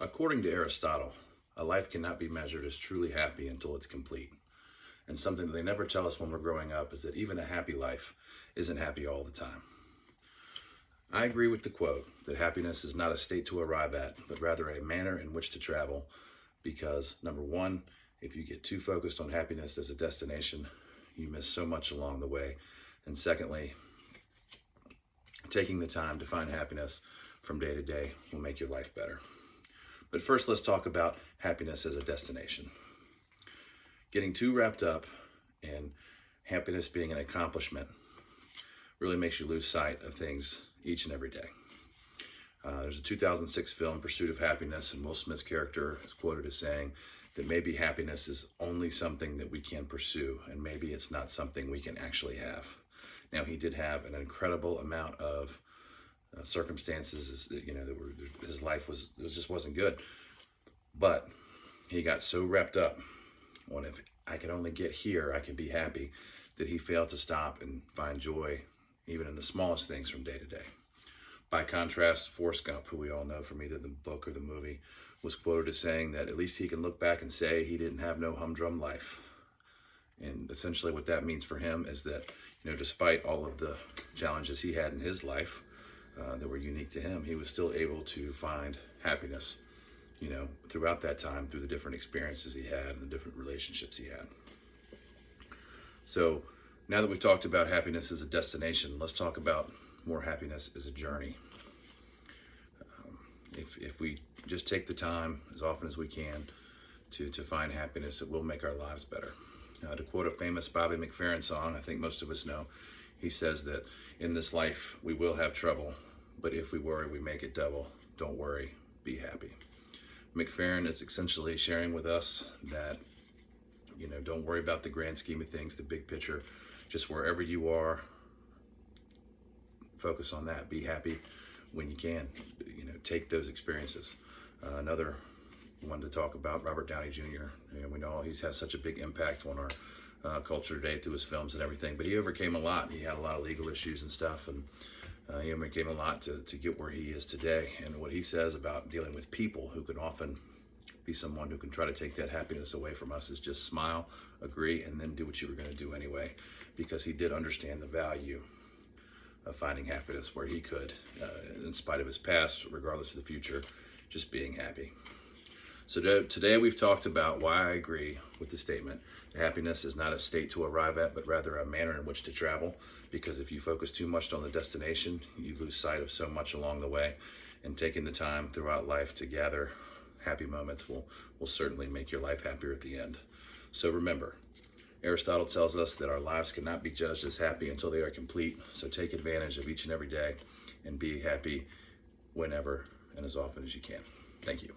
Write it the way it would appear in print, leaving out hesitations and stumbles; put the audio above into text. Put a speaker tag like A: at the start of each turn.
A: According to Aristotle, a life cannot be measured as truly happy until it's complete. And something that they never tell us when we're growing up is that even a happy life isn't happy all the time. I agree with the quote that happiness is not a state to arrive at, but rather a manner in which to travel. Because number one, if you get too focused on happiness as a destination, you miss so much along the way. And secondly, taking the time to find happiness from day to day will make your life better. But first, let's talk about happiness as a destination. Getting too wrapped up in happiness being an accomplishment really makes you lose sight of things each and every day. There's a 2006 film, Pursuit of Happiness, and Will Smith's character is quoted as saying that maybe happiness is only something that we can pursue, and maybe it's not something we can actually have. Now, he did have an incredible amount of circumstances, his life just wasn't good. But he got so wrapped up on, if I could only get here, I could be happy, that he failed to stop and find joy even in the smallest things from day to day. By contrast, Forrest Gump, who we all know from either the book or the movie, was quoted as saying that at least he can look back and say he didn't have no humdrum life. And essentially what that means for him is that, despite all of the challenges he had in his life that were unique to him, he was still able to find happiness, throughout that time, through the different experiences he had and the different relationships he had. So now that we've talked about happiness as a destination, let's talk about more happiness as a journey. If we just take the time as often as we can to find happiness, it will make our lives better. To quote a famous Bobby McFerrin song, I think most of us know, he says that in this life we will have trouble, but if we worry, we make it double. Don't worry, be happy. McFerrin is essentially sharing with us that, don't worry about the grand scheme of things, the big picture. Just wherever you are, focus on that. Be happy when you can. Take those experiences. Another one to talk about, Robert Downey Jr. We know he has such a big impact on our culture today through his films and everything, but he overcame a lot. He had a lot of legal issues and stuff, and he overcame a lot to get where he is today. And what he says about dealing with people who can often be someone who can try to take that happiness away from us is just smile, agree, and then do what you were going to do anyway, because he did understand the value of finding happiness where he could, in spite of his past, regardless of the future, just being happy. So today we've talked about why I agree with the statement that happiness is not a state to arrive at, but rather a manner in which to travel. Because if you focus too much on the destination, you lose sight of so much along the way. And taking the time throughout life to gather happy moments will certainly make your life happier at the end. So remember, Aristotle tells us that our lives cannot be judged as happy until they are complete. So take advantage of each and every day and be happy whenever and as often as you can. Thank you.